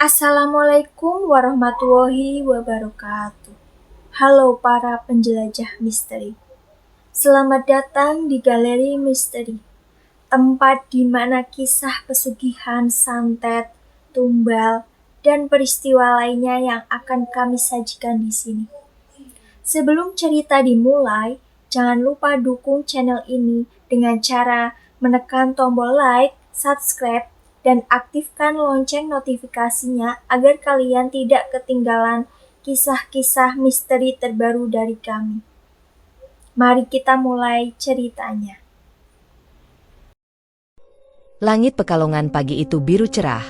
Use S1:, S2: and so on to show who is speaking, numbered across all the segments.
S1: Assalamualaikum warahmatullahi wabarakatuh. Halo para penjelajah misteri. Selamat datang di Galeri Misteri, tempat di mana kisah pesugihan, santet, tumbal, dan peristiwa lainnya yang akan kami sajikan di sini. Sebelum cerita dimulai, jangan lupa dukung channel ini dengan cara menekan tombol like, subscribe, dan aktifkan lonceng notifikasinya agar kalian tidak ketinggalan kisah-kisah misteri terbaru dari kami. Mari kita mulai ceritanya.
S2: Langit Pekalongan pagi itu biru cerah,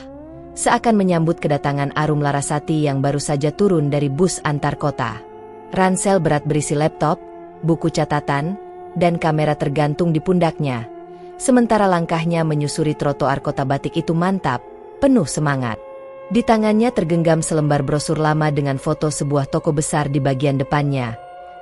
S2: seakan menyambut kedatangan Arum Larasati yang baru saja turun dari bus antar kota. Ransel berat berisi laptop, buku catatan, dan kamera tergantung di pundaknya. Sementara langkahnya menyusuri trotoar kota batik itu mantap, penuh semangat. Di tangannya tergenggam selembar brosur lama dengan foto sebuah toko besar di bagian depannya.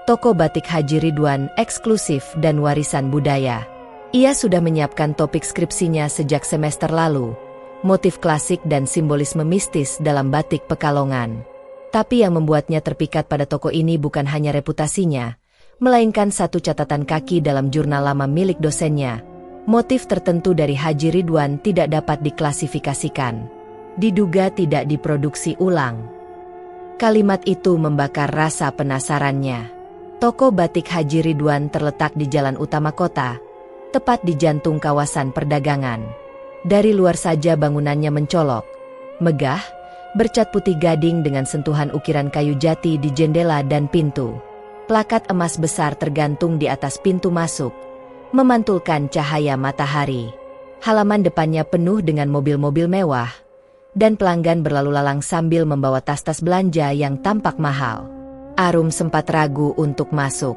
S2: Toko batik Haji Ridwan, eksklusif dan warisan budaya. Ia sudah menyiapkan topik skripsinya sejak semester lalu, motif klasik dan simbolisme mistis dalam batik Pekalongan. Tapi yang membuatnya terpikat pada toko ini bukan hanya reputasinya, melainkan satu catatan kaki dalam jurnal lama milik dosennya. Motif tertentu dari Haji Ridwan tidak dapat diklasifikasikan. Diduga tidak diproduksi ulang. Kalimat itu membakar rasa penasarannya. Toko batik Haji Ridwan terletak di jalan utama kota, tepat di jantung kawasan perdagangan. Dari luar saja bangunannya mencolok, megah, bercat putih gading dengan sentuhan ukiran kayu jati di jendela dan pintu. Plakat emas besar tergantung di atas pintu masuk, memantulkan cahaya matahari. Halaman depannya penuh dengan mobil-mobil mewah, dan pelanggan berlalu lalang sambil membawa tas-tas belanja yang tampak mahal. Arum sempat ragu untuk masuk.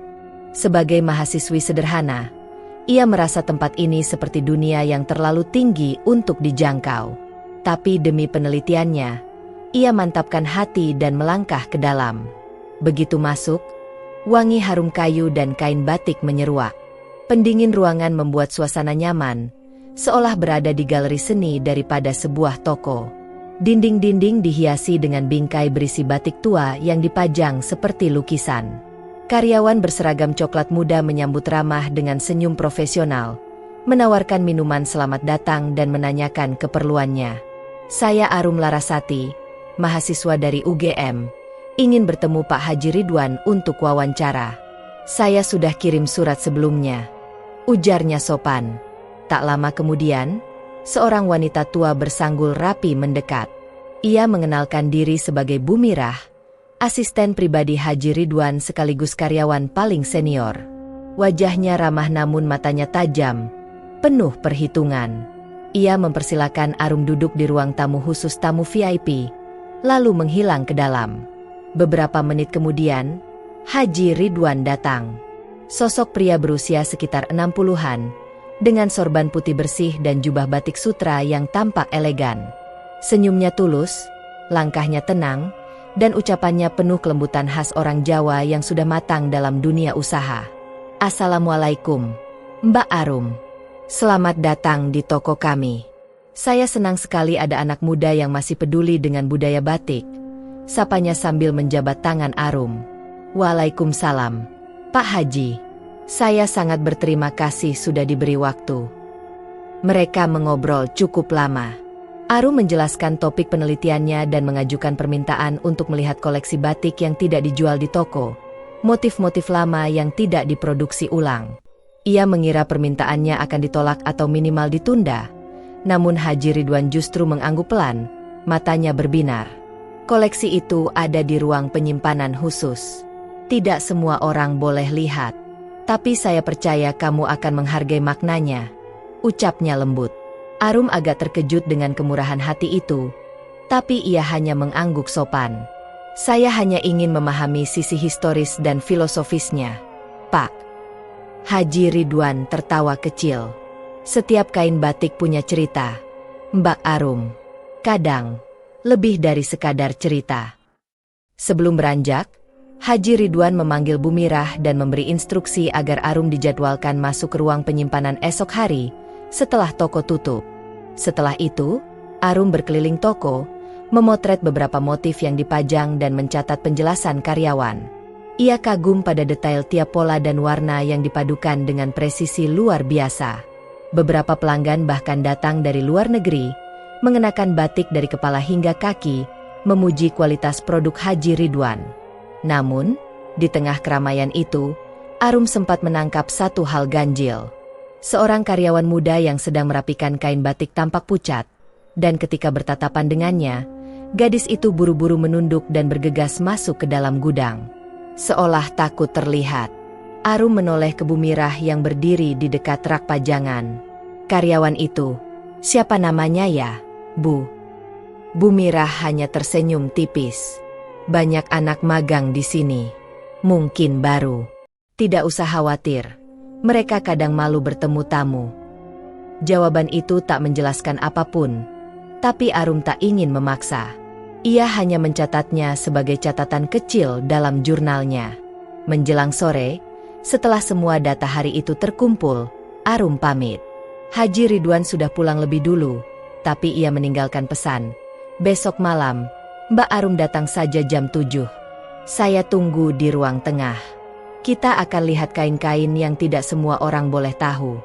S2: Sebagai mahasiswi sederhana, ia merasa tempat ini seperti dunia yang terlalu tinggi untuk dijangkau. Tapi demi penelitiannya, ia mantapkan hati dan melangkah ke dalam. Begitu masuk, wangi harum kayu dan kain batik menyeruak. Pendingin ruangan membuat suasana nyaman, seolah berada di galeri seni daripada sebuah toko. Dinding-dinding dihiasi dengan bingkai berisi batik tua yang dipajang seperti lukisan. Karyawan berseragam coklat muda menyambut ramah dengan senyum profesional, menawarkan minuman selamat datang dan menanyakan keperluannya. "Saya Arum Larasati, mahasiswa dari UGM, ingin bertemu Pak Haji Ridwan untuk wawancara. Saya sudah kirim surat sebelumnya," ujarnya sopan. Tak lama kemudian, seorang wanita tua bersanggul rapi mendekat. Ia mengenalkan diri sebagai Bu Mirah, asisten pribadi Haji Ridwan sekaligus karyawan paling senior. Wajahnya ramah namun matanya tajam, penuh perhitungan. Ia mempersilakan Arum duduk di ruang tamu khusus tamu VIP, lalu menghilang ke dalam. Beberapa menit kemudian, Haji Ridwan datang. Sosok pria berusia sekitar 60-an, dengan sorban putih bersih dan jubah batik sutra yang tampak elegan. Senyumnya tulus, langkahnya tenang, dan ucapannya penuh kelembutan khas orang Jawa yang sudah matang dalam dunia usaha. "Assalamualaikum, Mbak Arum. Selamat datang di toko kami. Saya senang sekali ada anak muda yang masih peduli dengan budaya batik," sapanya sambil menjabat tangan Arum. "Waalaikumsalam, Pak Haji. Saya sangat berterima kasih sudah diberi waktu." Mereka mengobrol cukup lama. Arum menjelaskan topik penelitiannya dan mengajukan permintaan untuk melihat koleksi batik yang tidak dijual di toko, motif-motif lama yang tidak diproduksi ulang. Ia mengira permintaannya akan ditolak atau minimal ditunda, namun Haji Ridwan justru mengangguk pelan, matanya berbinar. "Koleksi itu ada di ruang penyimpanan khusus. Tidak semua orang boleh lihat. Tapi saya percaya kamu akan menghargai maknanya," ucapnya lembut. Arum agak terkejut dengan kemurahan hati itu, tapi ia hanya mengangguk sopan. "Saya hanya ingin memahami sisi historis dan filosofisnya, Pak." Haji Ridwan tertawa kecil. "Setiap kain batik punya cerita, Mbak Arum. Kadang, lebih dari sekadar cerita." Sebelum beranjak, Haji Ridwan memanggil Bu Mirah dan memberi instruksi agar Arum dijadwalkan masuk ke ruang penyimpanan esok hari, setelah toko tutup. Setelah itu, Arum berkeliling toko, memotret beberapa motif yang dipajang dan mencatat penjelasan karyawan. Ia kagum pada detail tiap pola dan warna yang dipadukan dengan presisi luar biasa. Beberapa pelanggan bahkan datang dari luar negeri, mengenakan batik dari kepala hingga kaki, memuji kualitas produk Haji Ridwan. Namun, di tengah keramaian itu, Arum sempat menangkap satu hal ganjil. Seorang karyawan muda yang sedang merapikan kain batik tampak pucat, dan ketika bertatapan dengannya, gadis itu buru-buru menunduk dan bergegas masuk ke dalam gudang. Seolah takut terlihat, Arum menoleh ke Bu Mirah yang berdiri di dekat rak pajangan. Karyawan itu, siapa namanya ya, Bu? Bu Mirah hanya tersenyum tipis. Banyak anak magang di sini. Mungkin baru. Tidak usah khawatir. Mereka kadang malu bertemu tamu. Jawaban itu tak menjelaskan apapun. Tapi Arum tak ingin memaksa. Ia hanya mencatatnya sebagai catatan kecil dalam jurnalnya. Menjelang sore, setelah semua data hari itu terkumpul, Arum pamit. Haji Ridwan sudah pulang lebih dulu, tapi ia meninggalkan pesan. Besok malam, Mbak Arum datang saja jam 7. Saya tunggu di ruang tengah. Kita akan lihat kain-kain yang tidak semua orang boleh tahu.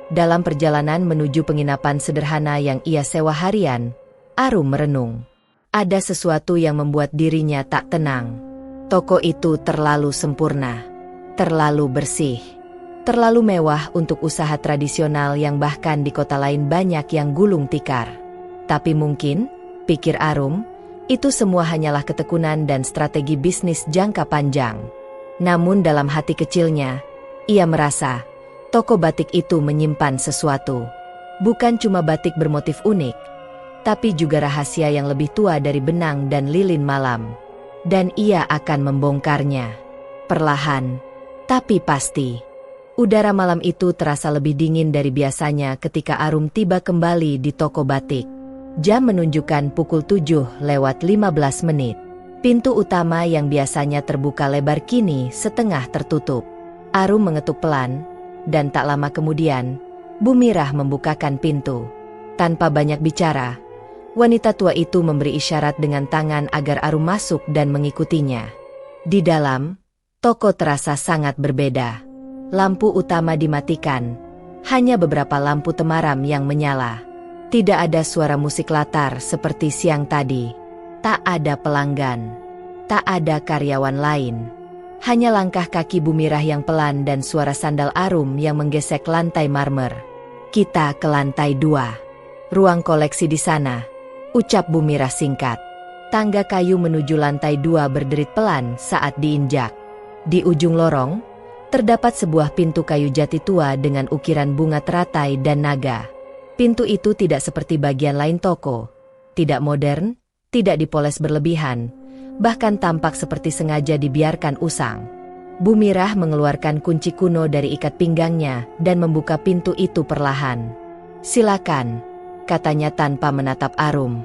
S2: Dalam perjalanan menuju penginapan sederhana yang ia sewa harian, Arum merenung. Ada sesuatu yang membuat dirinya tak tenang. Toko itu terlalu sempurna, terlalu bersih, terlalu mewah untuk usaha tradisional yang bahkan di kota lain banyak yang gulung tikar. Tapi mungkin, pikir Arum, itu semua hanyalah ketekunan dan strategi bisnis jangka panjang. Namun dalam hati kecilnya, ia merasa toko batik itu menyimpan sesuatu. Bukan cuma batik bermotif unik, tapi juga rahasia yang lebih tua dari benang dan lilin malam. Dan ia akan membongkarnya. Perlahan, tapi pasti. Udara malam itu terasa lebih dingin dari biasanya ketika Arum tiba kembali di toko batik. Jam menunjukkan pukul 7:15. Pintu utama yang biasanya terbuka lebar kini setengah tertutup. Arum mengetuk pelan, dan tak lama kemudian, Bu Mirah membukakan pintu. Tanpa banyak bicara, wanita tua itu memberi isyarat dengan tangan agar Arum masuk dan mengikutinya. Di dalam, toko terasa sangat berbeda. Lampu utama dimatikan, hanya beberapa lampu temaram yang menyala. Tidak ada suara musik latar seperti siang tadi. Tak ada pelanggan. Tak ada karyawan lain. Hanya langkah kaki Bu Mirah yang pelan dan suara sandal Arum yang menggesek lantai marmer. Kita ke lantai 2. Ruang koleksi di sana, ucap Bu Mirah singkat. Tangga kayu menuju lantai 2 berderit pelan saat diinjak. Di ujung lorong, terdapat sebuah pintu kayu jati tua dengan ukiran bunga teratai dan naga. Pintu itu tidak seperti bagian lain toko. Tidak modern, tidak dipoles berlebihan, bahkan tampak seperti sengaja dibiarkan usang. Bu Mirah mengeluarkan kunci kuno dari ikat pinggangnya dan membuka pintu itu perlahan. Silakan, katanya tanpa menatap Arum.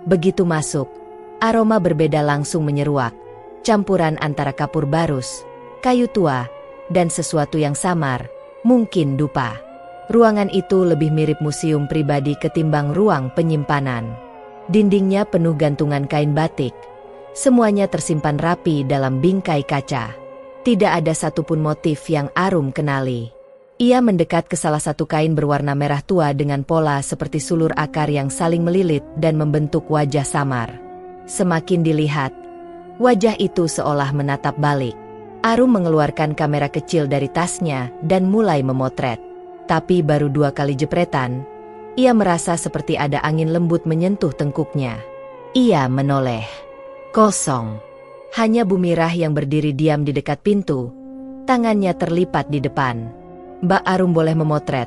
S2: Begitu masuk, aroma berbeda langsung menyeruak. Campuran antara kapur barus, kayu tua, dan sesuatu yang samar, mungkin dupa. Ruangan itu lebih mirip museum pribadi ketimbang ruang penyimpanan. Dindingnya penuh gantungan kain batik. Semuanya tersimpan rapi dalam bingkai kaca. Tidak ada satupun motif yang Arum kenali. Ia mendekat ke salah satu kain berwarna merah tua dengan pola seperti sulur akar yang saling melilit dan membentuk wajah samar. Semakin dilihat, wajah itu seolah menatap balik. Arum mengeluarkan kamera kecil dari tasnya dan mulai memotret. Tapi baru 2 kali jepretan, ia merasa seperti ada angin lembut menyentuh tengkuknya. Ia menoleh. Kosong. Hanya Bu Mirah yang berdiri diam di dekat pintu. Tangannya terlipat di depan. Mbak Arum boleh memotret,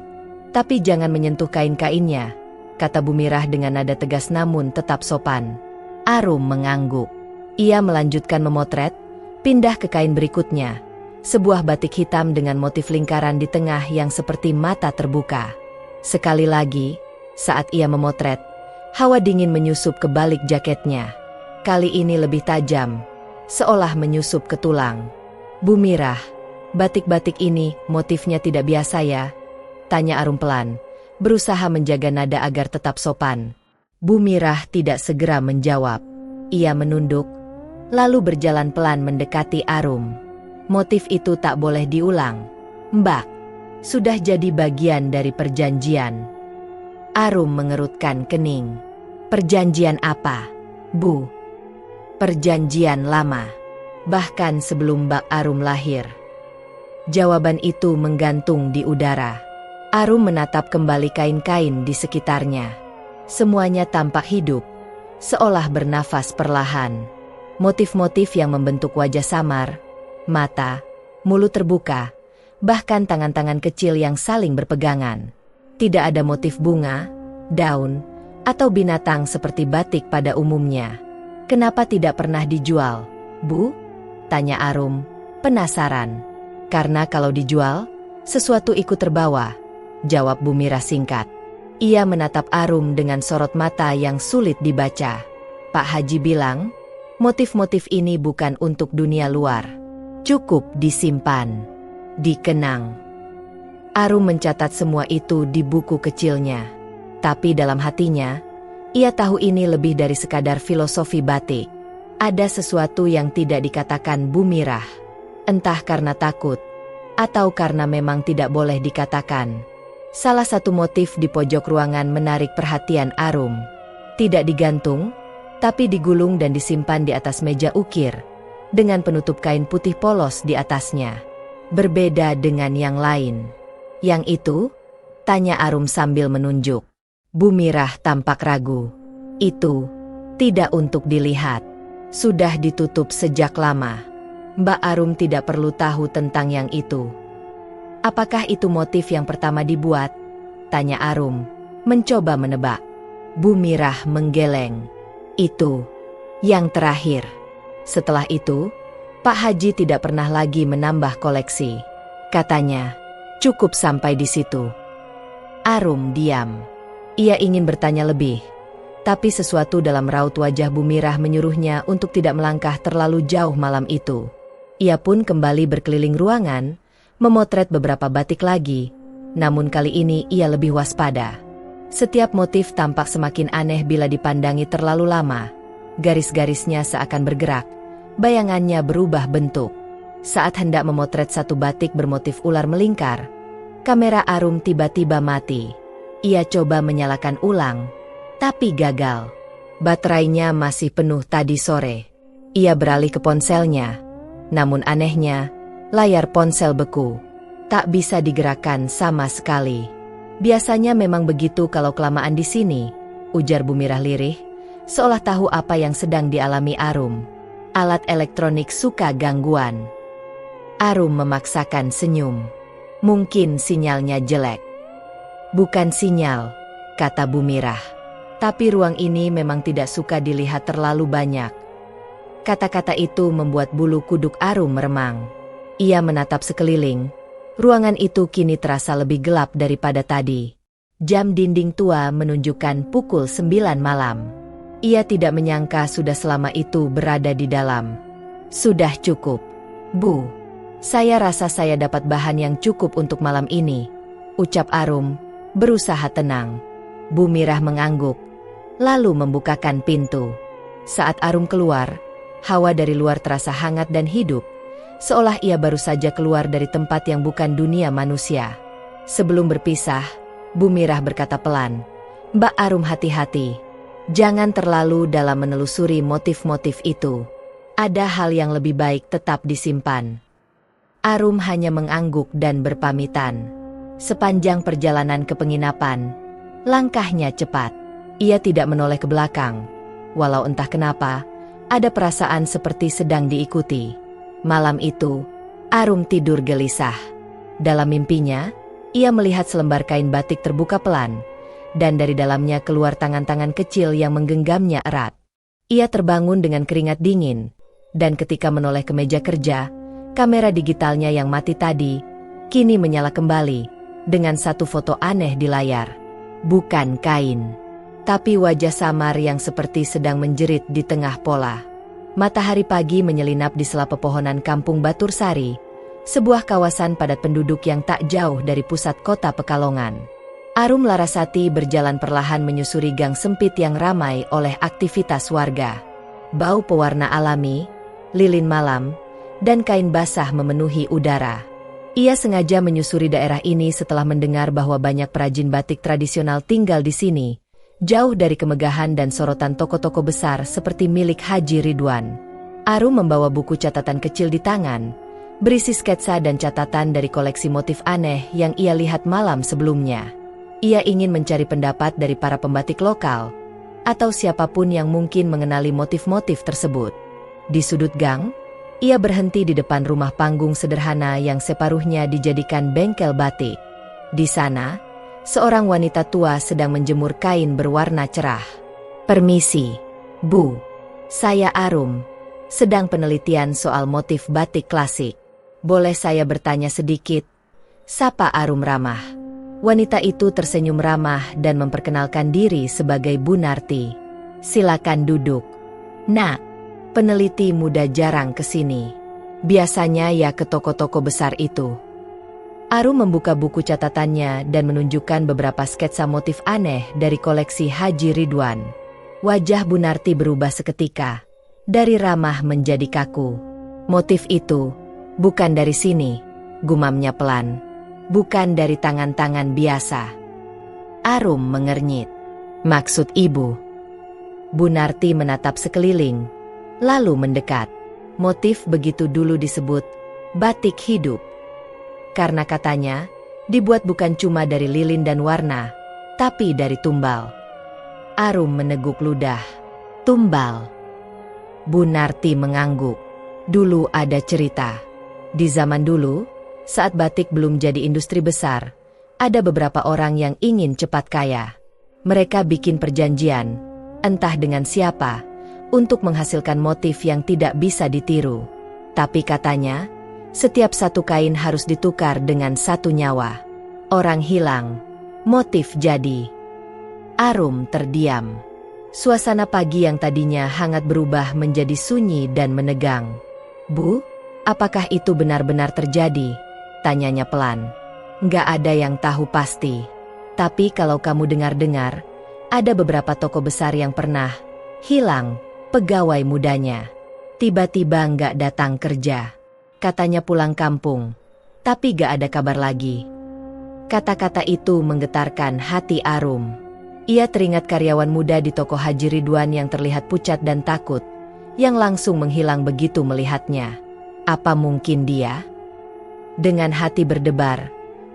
S2: tapi jangan menyentuh kain-kainnya, kata Bu Mirah dengan nada tegas namun tetap sopan. Arum mengangguk. Ia melanjutkan memotret, pindah ke kain berikutnya. Sebuah batik hitam dengan motif lingkaran di tengah yang seperti mata terbuka. Sekali lagi, saat ia memotret, hawa dingin menyusup ke balik jaketnya. Kali ini lebih tajam, seolah menyusup ke tulang. Bu Mirah, batik-batik ini motifnya tidak biasa ya? Tanya Arum pelan, berusaha menjaga nada agar tetap sopan. Bu Mirah tidak segera menjawab. Ia menunduk, lalu berjalan pelan mendekati Arum. Motif itu tak boleh diulang. Mbak, sudah jadi bagian dari perjanjian. Arum mengerutkan kening. Perjanjian apa, Bu? Perjanjian lama. Bahkan sebelum Mbak Arum lahir. Jawaban itu menggantung di udara. Arum menatap kembali kain-kain di sekitarnya. Semuanya tampak hidup, seolah bernafas perlahan. Motif-motif yang membentuk wajah samar, mata, mulut terbuka, bahkan tangan-tangan kecil yang saling berpegangan. Tidak ada motif bunga, daun, atau binatang seperti batik pada umumnya. Kenapa tidak pernah dijual, Bu? Tanya Arum, penasaran. Karena kalau dijual, sesuatu ikut terbawa, jawab Bu Mirah singkat. Ia menatap Arum dengan sorot mata yang sulit dibaca. Pak Haji bilang, motif-motif ini bukan untuk dunia luar. Cukup disimpan, dikenang. Arum mencatat semua itu di buku kecilnya. Tapi dalam hatinya, ia tahu ini lebih dari sekadar filosofi batik. Ada sesuatu yang tidak dikatakan Bu Mirah. Entah karena takut, atau karena memang tidak boleh dikatakan. Salah satu motif di pojok ruangan menarik perhatian Arum. Tidak digantung, tapi digulung dan disimpan di atas meja ukir, dengan penutup kain putih polos di atasnya. Berbeda dengan yang lain. Yang itu? Tanya Arum sambil menunjuk. Bu Mirah tampak ragu. Itu tidak untuk dilihat. Sudah ditutup sejak lama. Mbak Arum tidak perlu tahu tentang yang itu. Apakah itu motif yang pertama dibuat? Tanya Arum, mencoba menebak. Bu Mirah menggeleng. Itu yang terakhir. Setelah itu, Pak Haji tidak pernah lagi menambah koleksi. Katanya, cukup sampai di situ. Arum diam. Ia ingin bertanya lebih, tapi sesuatu dalam raut wajah Bu Mirah menyuruhnya untuk tidak melangkah terlalu jauh malam itu. Ia pun kembali berkeliling ruangan, memotret beberapa batik lagi, namun kali ini ia lebih waspada. Setiap motif tampak semakin aneh bila dipandangi terlalu lama. Garis-garisnya seakan bergerak, bayangannya berubah bentuk. Saat hendak memotret satu batik bermotif ular melingkar, kamera Arum tiba-tiba mati. Ia coba menyalakan ulang, tapi gagal. Baterainya masih penuh tadi sore. Ia beralih ke ponselnya, namun anehnya, layar ponsel beku. Tak bisa digerakkan sama sekali. Biasanya memang begitu kalau kelamaan di sini, ujar Bu Mirah lirih, seolah tahu apa yang sedang dialami Arum. Alat elektronik suka gangguan. Arum memaksakan senyum. Mungkin sinyalnya jelek. Bukan sinyal, kata Bu Mirah. Tapi ruang ini memang tidak suka dilihat terlalu banyak. Kata-kata itu membuat bulu kuduk Arum meremang. Ia menatap sekeliling. Ruangan itu kini terasa lebih gelap daripada tadi. Jam dinding tua menunjukkan pukul 9 malam. Ia tidak menyangka sudah selama itu berada di dalam. Sudah cukup, Bu. Saya rasa saya dapat bahan yang cukup untuk malam ini, ucap Arum, berusaha tenang. Bu Mirah mengangguk, lalu membukakan pintu. Saat Arum keluar, hawa dari luar terasa hangat dan hidup. Seolah ia baru saja keluar dari tempat yang bukan dunia manusia. Sebelum berpisah, Bu Mirah berkata pelan, "Mbak Arum, hati-hati. Jangan terlalu dalam menelusuri motif-motif itu. Ada hal yang lebih baik tetap disimpan." Arum hanya mengangguk dan berpamitan. Sepanjang perjalanan ke penginapan, langkahnya cepat. Ia tidak menoleh ke belakang. Walau entah kenapa, ada perasaan seperti sedang diikuti. Malam itu, Arum tidur gelisah. Dalam mimpinya, ia melihat selembar kain batik terbuka pelan, dan dari dalamnya keluar tangan-tangan kecil yang menggenggamnya erat. Ia terbangun dengan keringat dingin, dan ketika menoleh ke meja kerja, kamera digitalnya yang mati tadi, kini menyala kembali, dengan satu foto aneh di layar. Bukan kain, tapi wajah samar yang seperti sedang menjerit di tengah pola. Matahari pagi menyelinap di sela pepohonan kampung Batur Sari, sebuah kawasan padat penduduk yang tak jauh dari pusat kota Pekalongan. Arum Larasati berjalan perlahan menyusuri gang sempit yang ramai oleh aktivitas warga. Bau pewarna alami, lilin malam, dan kain basah memenuhi udara. Ia sengaja menyusuri daerah ini setelah mendengar bahwa banyak perajin batik tradisional tinggal di sini, jauh dari kemegahan dan sorotan toko-toko besar seperti milik Haji Ridwan. Arum membawa buku catatan kecil di tangan, berisi sketsa dan catatan dari koleksi motif aneh yang ia lihat malam sebelumnya. Ia ingin mencari pendapat dari para pembatik lokal, atau siapapun yang mungkin mengenali motif-motif tersebut. Di sudut gang, ia berhenti di depan rumah panggung sederhana yang separuhnya dijadikan bengkel batik. Di sana, seorang wanita tua sedang menjemur kain berwarna cerah. "Permisi, Bu. Saya Arum, sedang penelitian soal motif batik klasik. Boleh saya bertanya sedikit?" Sapa Arum ramah. Wanita itu tersenyum ramah dan memperkenalkan diri sebagai Bu Narti. "Silakan duduk." "Nak, peneliti muda jarang ke sini. Biasanya ya ke toko-toko besar itu." Arum membuka buku catatannya dan menunjukkan beberapa sketsa motif aneh dari koleksi Haji Ridwan. Wajah Bu Narti berubah seketika, dari ramah menjadi kaku. "Motif itu bukan dari sini," gumamnya pelan. "Bukan dari tangan-tangan biasa." Arum mengernyit. "Maksud ibu?" Bu Narti menatap sekeliling, lalu mendekat. "Motif begitu dulu disebut batik hidup. Karena katanya, dibuat bukan cuma dari lilin dan warna, tapi dari tumbal." Arum meneguk ludah. "Tumbal?" Bu Narti mengangguk. "Dulu ada cerita. Di zaman dulu, saat batik belum jadi industri besar, ada beberapa orang yang ingin cepat kaya. Mereka bikin perjanjian, entah dengan siapa, untuk menghasilkan motif yang tidak bisa ditiru. Tapi katanya, setiap satu kain harus ditukar dengan satu nyawa. Orang hilang, motif jadi." Arum terdiam. Suasana pagi yang tadinya hangat berubah menjadi sunyi dan menegang. "Bu, apakah itu benar-benar terjadi?" tanyanya pelan. "Nggak ada yang tahu pasti. Tapi kalau kamu dengar-dengar, ada beberapa toko besar yang pernah hilang pegawai mudanya. Tiba-tiba nggak datang kerja. Katanya pulang kampung, tapi nggak ada kabar lagi." Kata-kata itu menggetarkan hati Arum. Ia teringat karyawan muda di toko Haji Ridwan yang terlihat pucat dan takut, yang langsung menghilang begitu melihatnya. Apa mungkin dia? Dengan hati berdebar,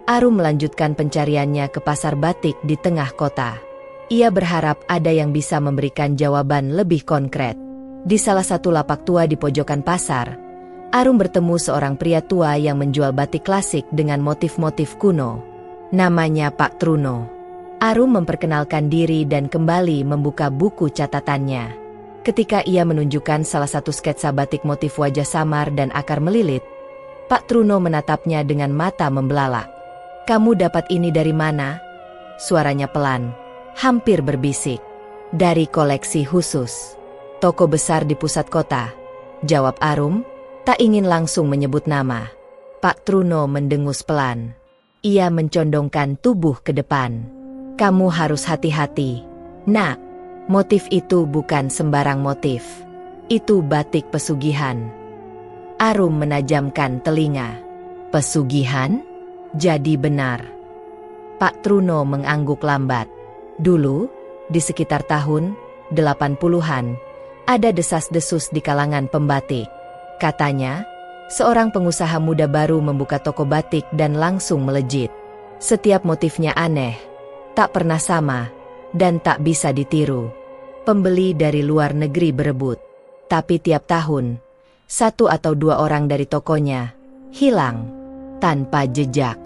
S2: Arum melanjutkan pencariannya ke pasar batik di tengah kota. Ia berharap ada yang bisa memberikan jawaban lebih konkret. Di salah satu lapak tua di pojokan pasar, Arum bertemu seorang pria tua yang menjual batik klasik dengan motif-motif kuno. Namanya Pak Truno. Arum memperkenalkan diri dan kembali membuka buku catatannya. Ketika ia menunjukkan salah satu sketsa batik motif wajah samar dan akar melilit, Pak Truno menatapnya dengan mata membelalak. "Kamu dapat ini dari mana?" Suaranya pelan, hampir berbisik. "Dari koleksi khusus toko besar di pusat kota," jawab Arum, tak ingin langsung menyebut nama. Pak Truno mendengus pelan. Ia mencondongkan tubuh ke depan. "Kamu harus hati-hati, Nak. Motif itu bukan sembarang motif. Itu batik pesugihan." Arum menajamkan telinga. "Pesugihan? Jadi benar?" Pak Truno mengangguk lambat. "Dulu, di sekitar tahun 80-an, ada desas-desus di kalangan pembatik. Katanya, seorang pengusaha muda baru membuka toko batik dan langsung melejit. Setiap motifnya aneh, tak pernah sama, dan tak bisa ditiru. Pembeli dari luar negeri berebut. Tapi tiap tahun, 1 atau 2 orang dari tokonya hilang tanpa jejak."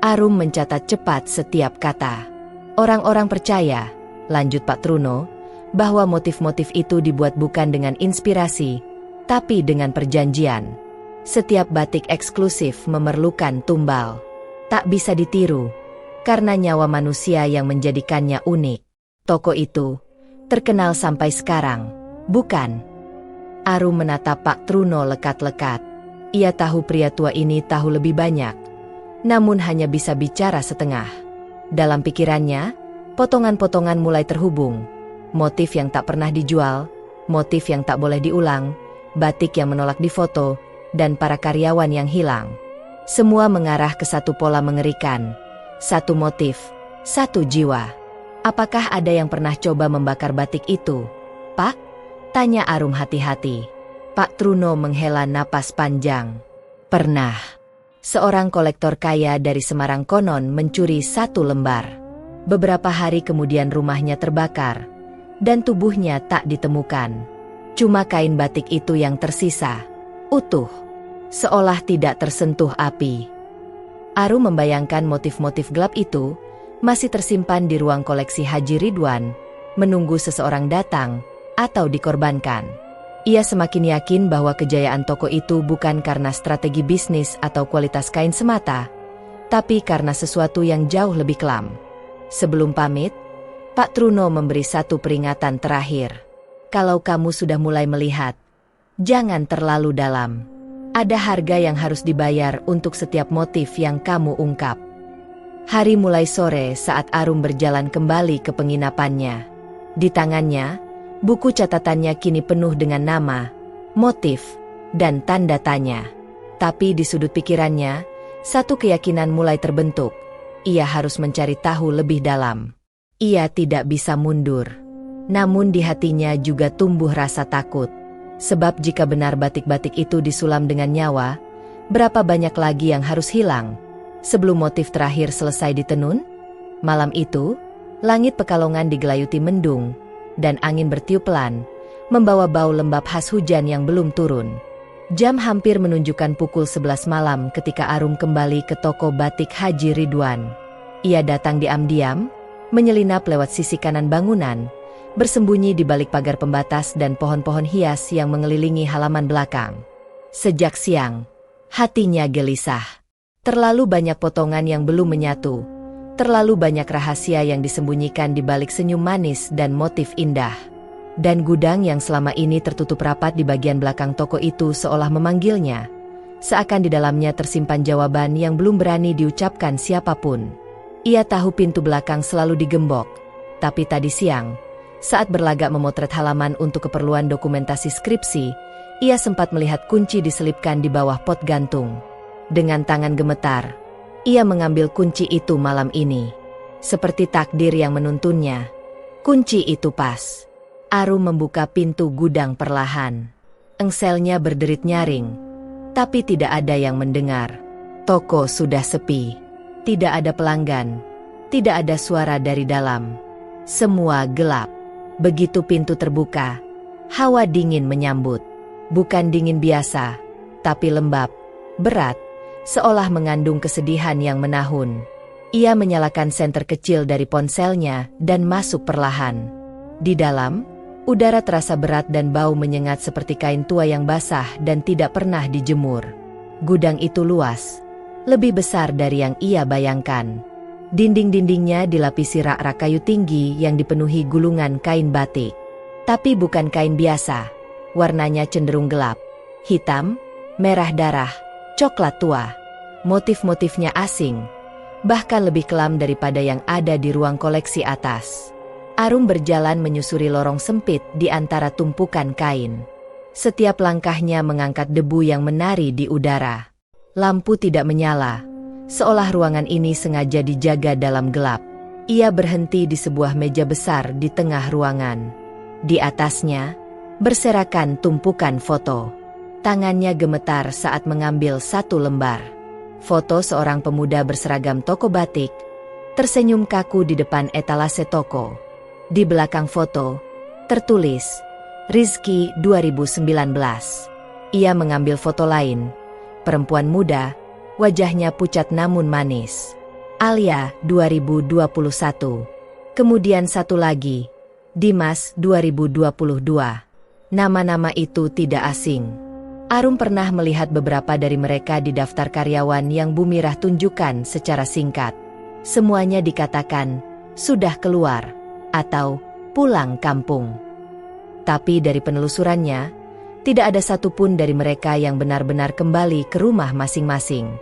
S2: Arum mencatat cepat setiap kata. "Orang-orang percaya," lanjut Pak Truno, "bahwa motif-motif itu dibuat bukan dengan inspirasi, tapi dengan perjanjian. Setiap batik eksklusif memerlukan tumbal. Tak bisa ditiru, karena nyawa manusia yang menjadikannya unik. Toko itu terkenal sampai sekarang, bukan?" Arum menatap Pak Truno lekat-lekat. Ia tahu pria tua ini tahu lebih banyak, namun hanya bisa bicara setengah. Dalam pikirannya, potongan-potongan mulai terhubung. Motif yang tak pernah dijual, motif yang tak boleh diulang, batik yang menolak difoto, dan para karyawan yang hilang. Semua mengarah ke satu pola mengerikan. Satu motif, satu jiwa. Apakah ada yang pernah coba membakar batik itu, Pak? Tanya Arum hati-hati. Pak Truno menghela napas panjang. Pernah. Seorang kolektor kaya dari Semarang konon mencuri satu lembar. Beberapa hari kemudian rumahnya terbakar, dan tubuhnya tak ditemukan. Cuma kain batik itu yang tersisa, utuh, seolah tidak tersentuh api. Arum membayangkan motif-motif gelap itu masih tersimpan di ruang koleksi Haji Ridwan, menunggu seseorang datang atau dikorbankan. Ia semakin yakin bahwa kejayaan toko itu bukan karena strategi bisnis atau kualitas kain semata, tapi karena sesuatu yang jauh lebih kelam. Sebelum pamit, Pak Truno memberi satu peringatan terakhir. Kalau kamu sudah mulai melihat, jangan terlalu dalam. Ada harga yang harus dibayar untuk setiap motif yang kamu ungkap. Hari mulai sore saat Arum berjalan kembali ke penginapannya. Di tangannya, buku catatannya kini penuh dengan nama, motif, dan tanda tanya. Tapi di sudut pikirannya, satu keyakinan mulai terbentuk. Ia harus mencari tahu lebih dalam. Ia tidak bisa mundur. Namun di hatinya juga tumbuh rasa takut. Sebab jika benar batik-batik itu disulam dengan nyawa, berapa banyak lagi yang harus hilang sebelum motif terakhir selesai ditenun? Malam itu, langit Pekalongan digelayuti mendung, dan angin bertiup pelan, membawa bau lembab khas hujan yang belum turun. Jam hampir menunjukkan pukul 11 malam ketika Arum kembali ke toko batik Haji Ridwan. Ia datang diam-diam, menyelinap lewat sisi kanan bangunan, bersembunyi di balik pagar pembatas dan pohon-pohon hias yang mengelilingi halaman belakang. Sejak siang, hatinya gelisah. Terlalu banyak potongan yang belum menyatu. Terlalu banyak rahasia yang disembunyikan di balik senyum manis dan motif indah. Dan gudang yang selama ini tertutup rapat di bagian belakang toko itu seolah memanggilnya. Seakan di dalamnya tersimpan jawaban yang belum berani diucapkan siapapun. Ia tahu pintu belakang selalu digembok. Tapi tadi siang, saat berlagak memotret halaman untuk keperluan dokumentasi skripsi, ia sempat melihat kunci diselipkan di bawah pot gantung. Dengan tangan gemetar, ia mengambil kunci itu malam ini. Seperti takdir yang menuntunnya, kunci itu pas. Arum membuka pintu gudang perlahan. Engselnya berderit nyaring, tapi tidak ada yang mendengar. Toko sudah sepi. Tidak ada pelanggan. Tidak ada suara dari dalam. Semua gelap. Begitu pintu terbuka, hawa dingin menyambut. Bukan dingin biasa, tapi lembab, berat, seolah mengandung kesedihan yang menahun. Ia menyalakan senter kecil dari ponselnya dan masuk perlahan. Di dalam, udara terasa berat dan bau menyengat seperti kain tua yang basah dan tidak pernah dijemur. Gudang itu luas, lebih besar dari yang ia bayangkan. Dinding-dindingnya dilapisi rak-rak kayu tinggi yang dipenuhi gulungan kain batik. Tapi bukan kain biasa, warnanya cenderung gelap, hitam, merah darah, coklat tua. Motif-motifnya asing, bahkan lebih kelam daripada yang ada di ruang koleksi atas. Arum berjalan menyusuri lorong sempit di antara tumpukan kain. Setiap langkahnya mengangkat debu yang menari di udara. Lampu tidak menyala, seolah ruangan ini sengaja dijaga dalam gelap. Ia berhenti di sebuah meja besar di tengah ruangan. Di atasnya, berserakan tumpukan foto. Tangannya gemetar saat mengambil satu lembar. Foto seorang pemuda berseragam toko batik, tersenyum kaku di depan etalase toko. Di belakang foto, tertulis, Rizky 2019. Ia mengambil foto lain, perempuan muda, wajahnya pucat namun manis. Alia 2021. Kemudian satu lagi, Dimas 2022. Nama-nama itu tidak asing. Arum pernah melihat beberapa dari mereka di daftar karyawan yang Bu Mirah tunjukkan secara singkat. Semuanya dikatakan, sudah keluar, atau pulang kampung. Tapi dari penelusurannya, tidak ada satupun dari mereka yang benar-benar kembali ke rumah masing-masing.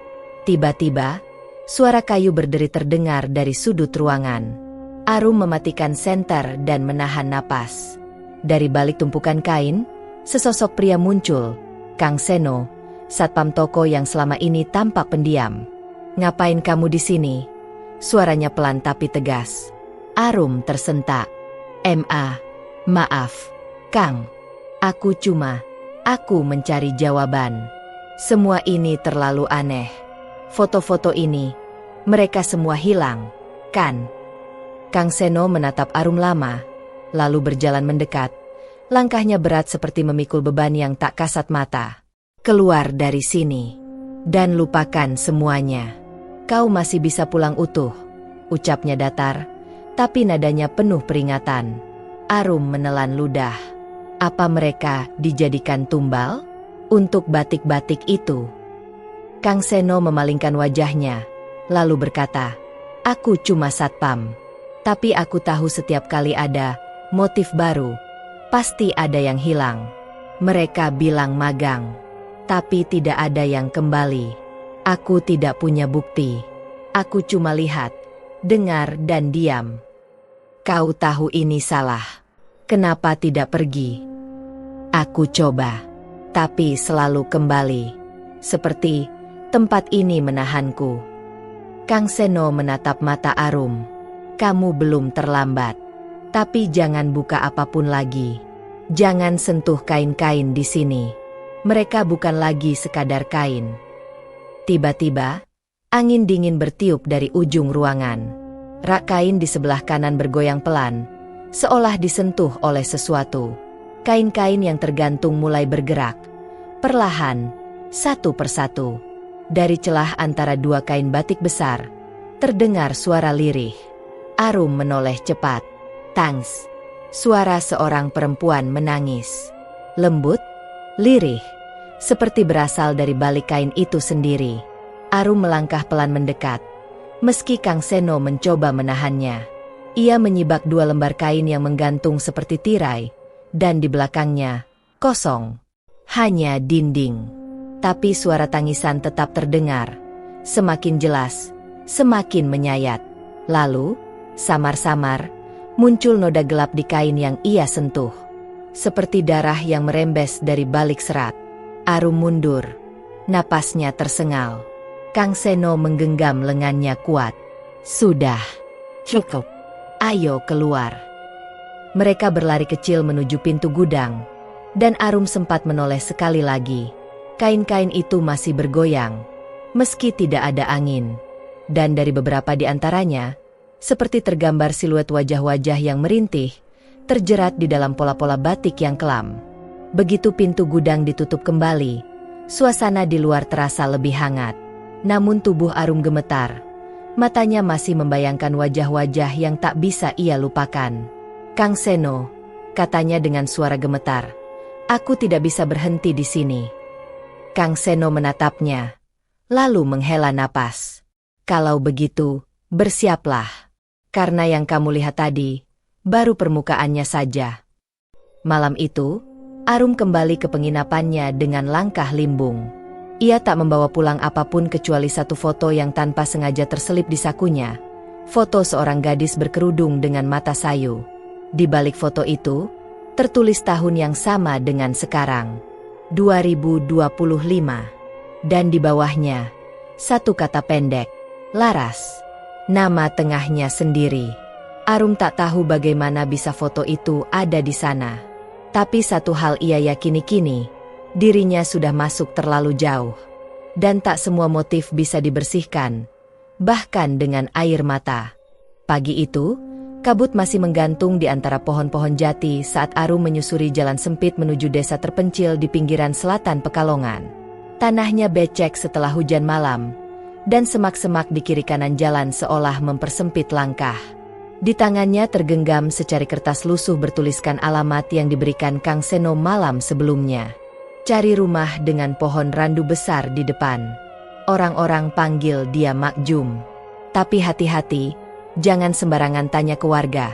S2: Tiba-tiba, Suara kayu berderi terdengar dari sudut ruangan. Arum mematikan senter dan menahan napas. Dari balik tumpukan kain, sesosok pria muncul, Kang Seno, satpam toko yang selama ini tampak pendiam. "Ngapain kamu di sini?" Suaranya pelan tapi tegas. Arum tersentak. Maaf, Kang. Aku mencari jawaban. Semua ini terlalu aneh. Foto-foto ini, mereka semua hilang, kan?" Kang Seno menatap Arum lama, lalu berjalan mendekat. Langkahnya berat seperti memikul beban yang tak kasat mata. "Keluar dari sini, dan lupakan semuanya. Kau masih bisa pulang utuh," ucapnya datar, tapi nadanya penuh peringatan. Arum menelan ludah. Apa mereka dijadikan tumbal untuk batik-batik itu? Kang Seno memalingkan wajahnya, lalu berkata, "Aku cuma satpam. Tapi aku tahu setiap kali ada motif baru, pasti ada yang hilang. Mereka bilang magang, tapi tidak ada yang kembali. Aku tidak punya bukti. Aku cuma lihat, dengar dan diam. Kau tahu ini salah. Kenapa tidak pergi?" "Aku coba, tapi selalu kembali. Seperti tempat ini menahanku." Kang Seno menatap mata Arum. "Kamu belum terlambat. Tapi jangan buka apapun lagi. Jangan sentuh kain-kain di sini. Mereka bukan lagi sekadar kain." Tiba-tiba, angin dingin bertiup dari ujung ruangan. Rak kain di sebelah kanan bergoyang pelan, seolah disentuh oleh sesuatu. Kain-kain yang tergantung mulai bergerak. Perlahan, satu persatu. Dari celah antara dua kain batik besar, terdengar suara lirih. Arum menoleh cepat. Tangs. Suara seorang perempuan menangis. Lembut, lirih, seperti berasal dari balik kain itu sendiri. Arum melangkah pelan mendekat. Meski Kang Seno mencoba menahannya. Ia menyibak dua lembar kain yang menggantung seperti tirai, dan di belakangnya, kosong. Hanya dinding. Tapi suara tangisan tetap terdengar. Semakin jelas, semakin menyayat. Lalu, samar-samar, muncul noda gelap di kain yang ia sentuh. Seperti darah yang merembes dari balik serat. Arum mundur. Napasnya tersengal. Kang Seno menggenggam lengannya kuat. "Sudah. Cukup. Ayo keluar." Mereka berlari kecil menuju pintu gudang, dan Arum sempat menoleh sekali lagi. Kain-kain itu masih bergoyang, meski tidak ada angin. Dan dari beberapa di antaranya, seperti tergambar siluet wajah-wajah yang merintih, terjerat di dalam pola-pola batik yang kelam. Begitu pintu gudang ditutup kembali, suasana di luar terasa lebih hangat. Namun tubuh Arum gemetar. Matanya masih membayangkan wajah-wajah yang tak bisa ia lupakan. "Kang Seno," katanya dengan suara gemetar, "aku tidak bisa berhenti di sini." Kang Seno menatapnya, lalu menghela napas. "Kalau begitu, bersiaplah. Karena yang kamu lihat tadi, baru permukaannya saja." Malam itu, Arum kembali ke penginapannya dengan langkah limbung. Ia tak membawa pulang apapun kecuali satu foto yang tanpa sengaja terselip di sakunya. Foto seorang gadis berkerudung dengan mata sayu. Di balik foto itu, tertulis tahun yang sama dengan sekarang, 2025. Dan di bawahnya, satu kata pendek, Laras. Nama tengahnya sendiri. Arum tak tahu bagaimana bisa foto itu ada di sana. Tapi satu hal ia yakini kini, dirinya sudah masuk terlalu jauh. Dan tak semua motif bisa dibersihkan, bahkan dengan air mata. Pagi itu, kabut masih menggantung di antara pohon-pohon jati saat Arum menyusuri jalan sempit menuju desa terpencil di pinggiran selatan Pekalongan. Tanahnya becek setelah hujan malam, dan semak-semak di kiri kanan jalan seolah mempersempit langkah. Di tangannya tergenggam secari kertas lusuh bertuliskan alamat yang diberikan Kang Seno malam sebelumnya. Cari rumah dengan pohon randu besar di depan. Orang-orang panggil dia Makjum. Tapi hati-hati, jangan sembarangan tanya ke warga,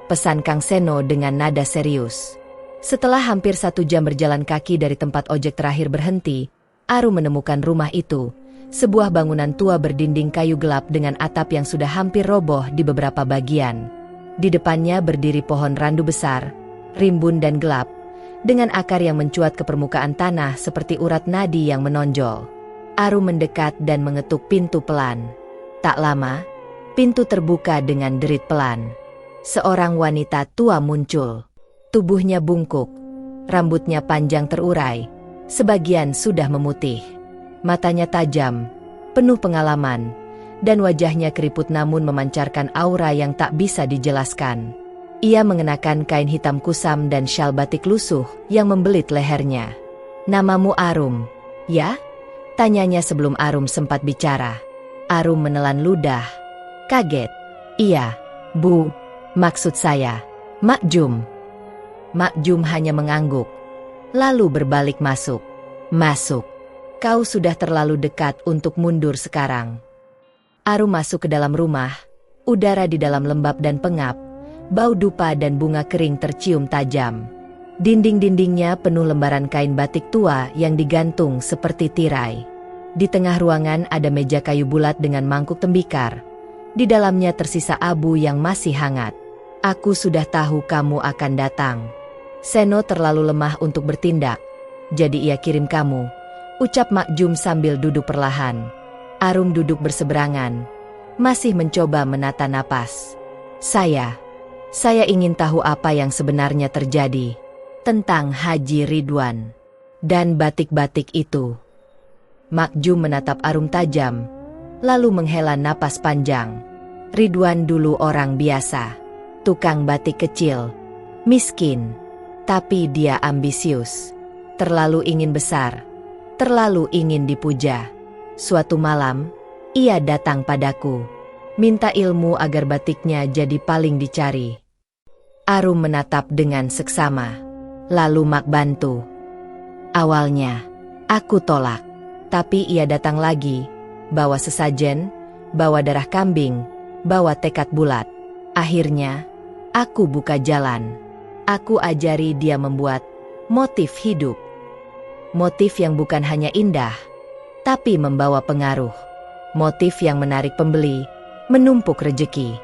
S2: pesan Kang Seno dengan nada serius. Setelah hampir 1 jam berjalan kaki dari tempat ojek terakhir berhenti, Arum menemukan rumah itu, Sebuah bangunan tua berdinding kayu gelap dengan atap yang sudah hampir roboh di beberapa bagian. Di depannya berdiri pohon randu besar, rimbun dan gelap, dengan akar yang mencuat ke permukaan tanah seperti urat nadi yang menonjol. Arum mendekat dan mengetuk pintu pelan. Tak lama, pintu terbuka dengan derit pelan. Seorang wanita tua muncul. Tubuhnya bungkuk, rambutnya panjang terurai, sebagian sudah memutih. Matanya tajam, penuh pengalaman, dan wajahnya keriput namun memancarkan aura yang tak bisa dijelaskan. Ia mengenakan kain hitam kusam dan syal batik lusuh yang membelit lehernya. "Namamu Arum, ya?" tanyanya sebelum Arum sempat bicara. Arum menelan ludah, kaget. "Iya, Bu, maksud saya, Mak Jum." Mak Jum hanya mengangguk, lalu berbalik masuk. "Masuk. Kau sudah terlalu dekat untuk mundur sekarang." Arum masuk ke dalam rumah, udara di dalam lembab dan pengap, bau dupa dan bunga kering tercium tajam. Dinding-dindingnya penuh lembaran kain batik tua yang digantung seperti tirai. Di tengah ruangan ada meja kayu bulat dengan mangkuk tembikar. Di dalamnya tersisa abu yang masih hangat. "Aku sudah tahu kamu akan datang. Seno terlalu lemah untuk bertindak, jadi ia kirim kamu," ucap Mak Jum sambil duduk perlahan. Arum duduk berseberangan, masih mencoba menata napas. Saya ingin tahu apa yang sebenarnya terjadi tentang Haji Ridwan dan batik-batik itu." Mak Jum menatap Arum tajam, lalu menghela napas panjang. "Ridwan dulu orang biasa, tukang batik kecil, miskin, tapi dia ambisius, terlalu ingin besar, terlalu ingin dipuja. Suatu malam, ia datang padaku, minta ilmu agar batiknya jadi paling dicari." Arum menatap dengan seksama, lalu Mak bantu. "Awalnya, aku tolak, tapi ia datang lagi, bawa sesajen, bawa darah kambing, bawa tekad bulat. Akhirnya, aku buka jalan. Aku ajari dia membuat motif hidup. Motif yang bukan hanya indah, tapi membawa pengaruh. Motif yang menarik pembeli, menumpuk rejeki."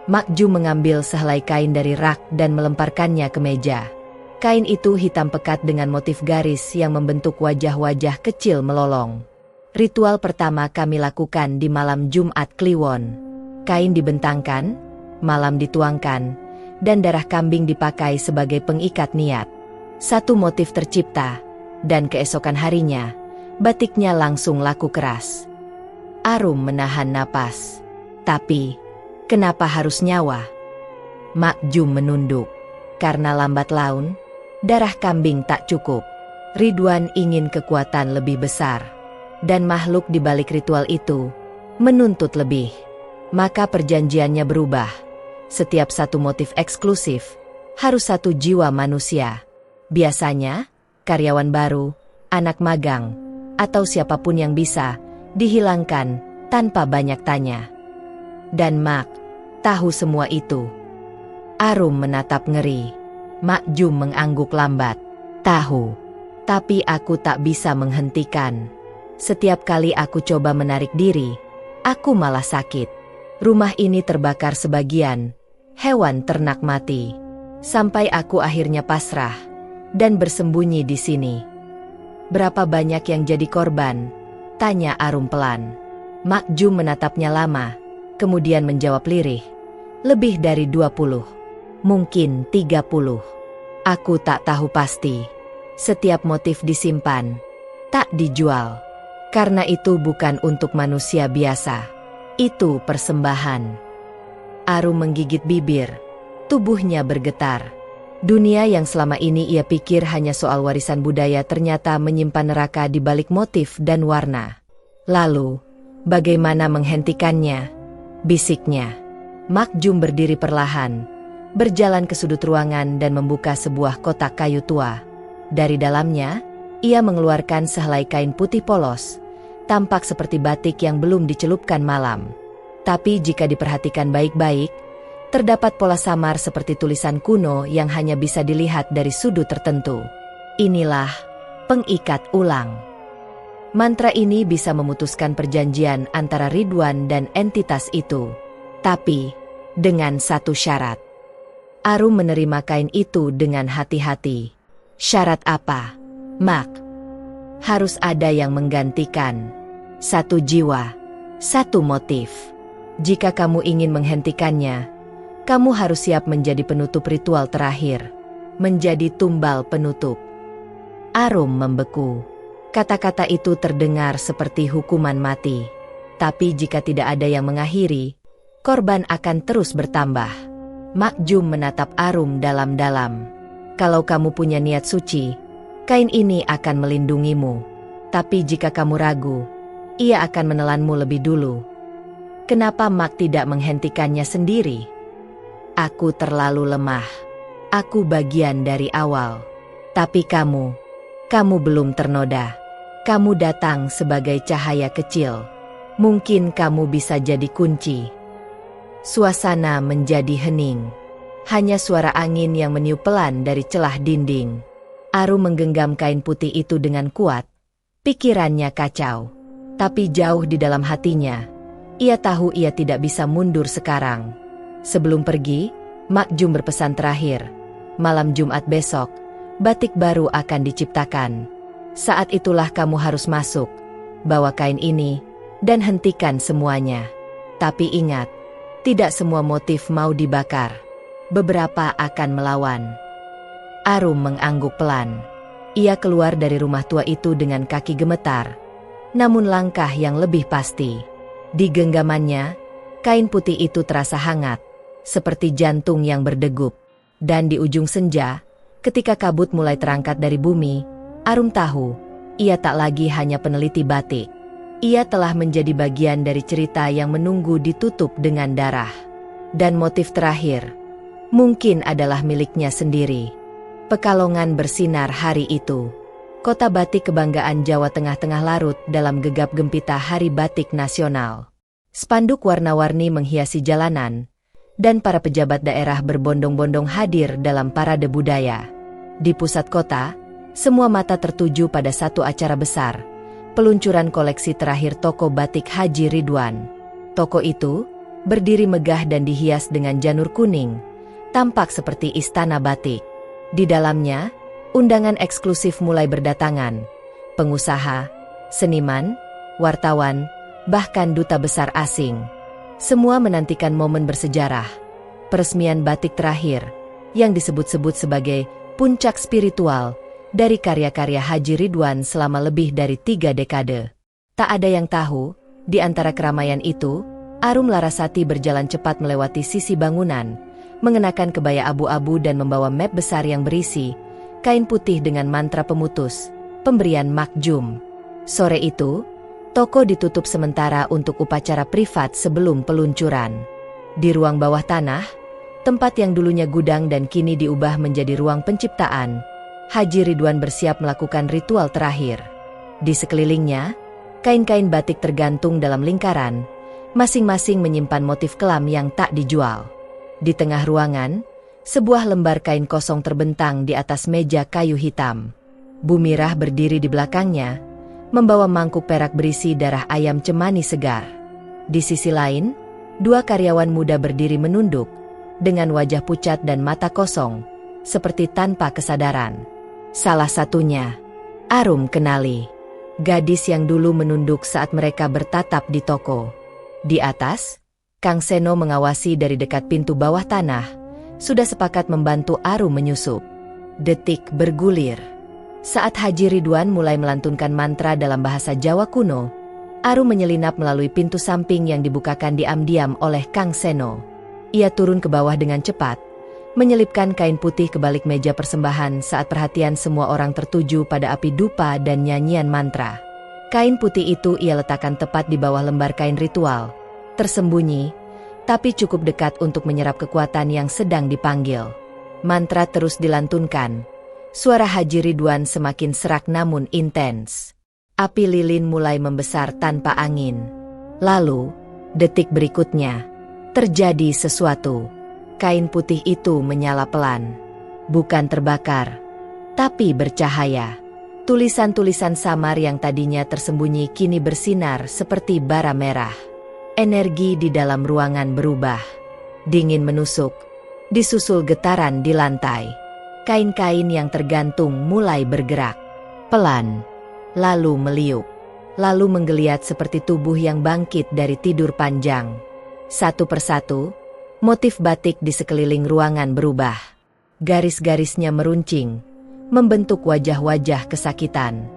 S2: Mak Jum mengambil sehelai kain dari rak dan melemparkannya ke meja. Kain itu hitam pekat dengan motif garis yang membentuk wajah-wajah kecil melolong. "Ritual pertama kami lakukan di malam Jumat Kliwon. Kain dibentangkan, malam dituangkan, dan darah kambing dipakai sebagai pengikat niat. Satu motif tercipta, dan keesokan harinya, batiknya langsung laku keras." Arum menahan napas. "Tapi, kenapa harus nyawa?" Mak Jum menunduk. "Karena lambat laun, darah kambing tak cukup. Ridwan ingin kekuatan lebih besar. Dan makhluk di balik ritual itu menuntut lebih. Maka perjanjiannya berubah. Setiap satu motif eksklusif harus satu jiwa manusia. Biasanya, karyawan baru, anak magang, atau siapapun yang bisa, dihilangkan tanpa banyak tanya. Dan Mak tahu semua itu." Arum menatap ngeri. Mak Jum mengangguk lambat. "Tahu, tapi aku tak bisa menghentikan. Setiap kali aku coba menarik diri, aku malah sakit. Rumah ini terbakar sebagian, hewan ternak mati. Sampai aku akhirnya pasrah dan bersembunyi di sini." "Berapa banyak yang jadi korban?" tanya Arum pelan. Mak Jum menatapnya lama, kemudian menjawab lirih. "Lebih dari 20. Mungkin 30. Aku tak tahu pasti. Setiap motif disimpan, tak dijual. Karena itu bukan untuk manusia biasa. Itu persembahan." Arum menggigit bibir, tubuhnya bergetar. Dunia yang selama ini ia pikir hanya soal warisan budaya ternyata menyimpan neraka di balik motif dan warna. "Lalu, bagaimana menghentikannya?" bisiknya. Mak Jum berdiri perlahan, berjalan ke sudut ruangan dan membuka sebuah kotak kayu tua. Dari dalamnya, ia mengeluarkan sehelai kain putih polos, tampak seperti batik yang belum dicelupkan malam. Tapi jika diperhatikan baik-baik, terdapat pola samar seperti tulisan kuno yang hanya bisa dilihat dari sudut tertentu. "Inilah pengikat ulang." Mantra ini bisa memutuskan perjanjian antara Ridwan dan entitas itu. Tapi, dengan satu syarat. Arum menerima kain itu dengan hati-hati. Syarat apa? Mak. Harus ada yang menggantikan. Satu jiwa, satu motif. Jika kamu ingin menghentikannya, kamu harus siap menjadi penutup ritual terakhir. Menjadi tumbal penutup. Arum membeku. Kata-kata itu terdengar seperti hukuman mati. Tapi jika tidak ada yang mengakhiri, korban akan terus bertambah. Mak Jum menatap Arum dalam-dalam. Kalau kamu punya niat suci, kain ini akan melindungimu. Tapi jika kamu ragu, ia akan menelanmu lebih dulu. Kenapa Mak tidak menghentikannya sendiri? Aku terlalu lemah. Aku bagian dari awal. Tapi kamu belum ternoda. Kamu datang sebagai cahaya kecil. Mungkin kamu bisa jadi kunci. Suasana menjadi hening. Hanya suara angin yang meniup pelan dari celah dinding. Arum menggenggam kain putih itu dengan kuat. Pikirannya kacau. Tapi jauh di dalam hatinya, ia tahu ia tidak bisa mundur sekarang. Sebelum pergi, Mak Jum berpesan terakhir. Malam Jumat besok, batik baru akan diciptakan. Saat itulah kamu harus masuk, bawa kain ini, dan hentikan semuanya. Tapi ingat, tidak semua motif mau dibakar. Beberapa akan melawan. Arum mengangguk pelan. Ia keluar dari rumah tua itu dengan kaki gemetar, namun langkah yang lebih pasti. Di genggamannya, kain putih itu terasa hangat, seperti jantung yang berdegup. Dan di ujung senja, ketika kabut mulai terangkat dari bumi, Arum tahu, ia tak lagi hanya peneliti batik. Ia telah menjadi bagian dari cerita yang menunggu ditutup dengan darah. Dan motif terakhir, mungkin adalah miliknya sendiri. Pekalongan bersinar hari itu. Kota batik kebanggaan Jawa Tengah larut dalam gegap gempita Hari Batik Nasional. Spanduk warna-warni menghiasi jalanan, dan para pejabat daerah berbondong-bondong hadir dalam parade budaya. Di pusat kota, semua mata tertuju pada satu acara besar, peluncuran koleksi terakhir toko batik Haji Ridwan. Toko itu berdiri megah dan dihias dengan janur kuning, tampak seperti istana batik. Di dalamnya, undangan eksklusif mulai berdatangan. Pengusaha, seniman, wartawan, bahkan duta besar asing. Semua menantikan momen bersejarah, peresmian batik terakhir, yang disebut-sebut sebagai puncak spiritual dari karya-karya Haji Ridwan selama lebih dari 3 dekade. Tak ada yang tahu, di antara keramaian itu, Arum Larasati berjalan cepat melewati sisi bangunan, mengenakan kebaya abu-abu dan membawa map besar yang berisi kain putih dengan mantra pemutus, pemberian Mak Jum. Sore itu, toko ditutup sementara untuk upacara privat sebelum peluncuran. Di ruang bawah tanah, tempat yang dulunya gudang dan kini diubah menjadi ruang penciptaan, Haji Ridwan bersiap melakukan ritual terakhir. Di sekelilingnya, kain-kain batik tergantung dalam lingkaran, masing-masing menyimpan motif kelam yang tak dijual. Di tengah ruangan, sebuah lembar kain kosong terbentang di atas meja kayu hitam. Bumirah berdiri di belakangnya, membawa mangkuk perak berisi darah ayam cemani segar. Di sisi lain, 2 karyawan muda berdiri menunduk, dengan wajah pucat dan mata kosong, seperti tanpa kesadaran. Salah satunya, Arum kenali. Gadis yang dulu menunduk saat mereka bertatap di toko. Di atas, Kang Seno mengawasi dari dekat pintu bawah tanah, sudah sepakat membantu Arum menyusup. Detik bergulir. Saat Haji Ridwan mulai melantunkan mantra dalam bahasa Jawa kuno, Arum menyelinap melalui pintu samping yang dibukakan diam-diam oleh Kang Seno. Ia turun ke bawah dengan cepat, menyelipkan kain putih ke balik meja persembahan saat perhatian semua orang tertuju pada api dupa dan nyanyian mantra. Kain putih itu ia letakkan tepat di bawah lembar kain ritual, tersembunyi, tapi cukup dekat untuk menyerap kekuatan yang sedang dipanggil. Mantra terus dilantunkan. Suara Haji Ridwan semakin serak namun intens. Api lilin mulai membesar tanpa angin. Lalu, detik berikutnya, terjadi sesuatu. Kain putih itu menyala pelan. Bukan terbakar, tapi bercahaya. Tulisan-tulisan samar yang tadinya tersembunyi kini bersinar seperti bara merah. Energi di dalam ruangan berubah. Dingin menusuk, disusul getaran di lantai. Kain-kain yang tergantung mulai bergerak. Pelan, lalu meliuk, lalu menggeliat seperti tubuh yang bangkit dari tidur panjang. Satu persatu, motif batik di sekeliling ruangan berubah. Garis-garisnya meruncing, membentuk wajah-wajah kesakitan.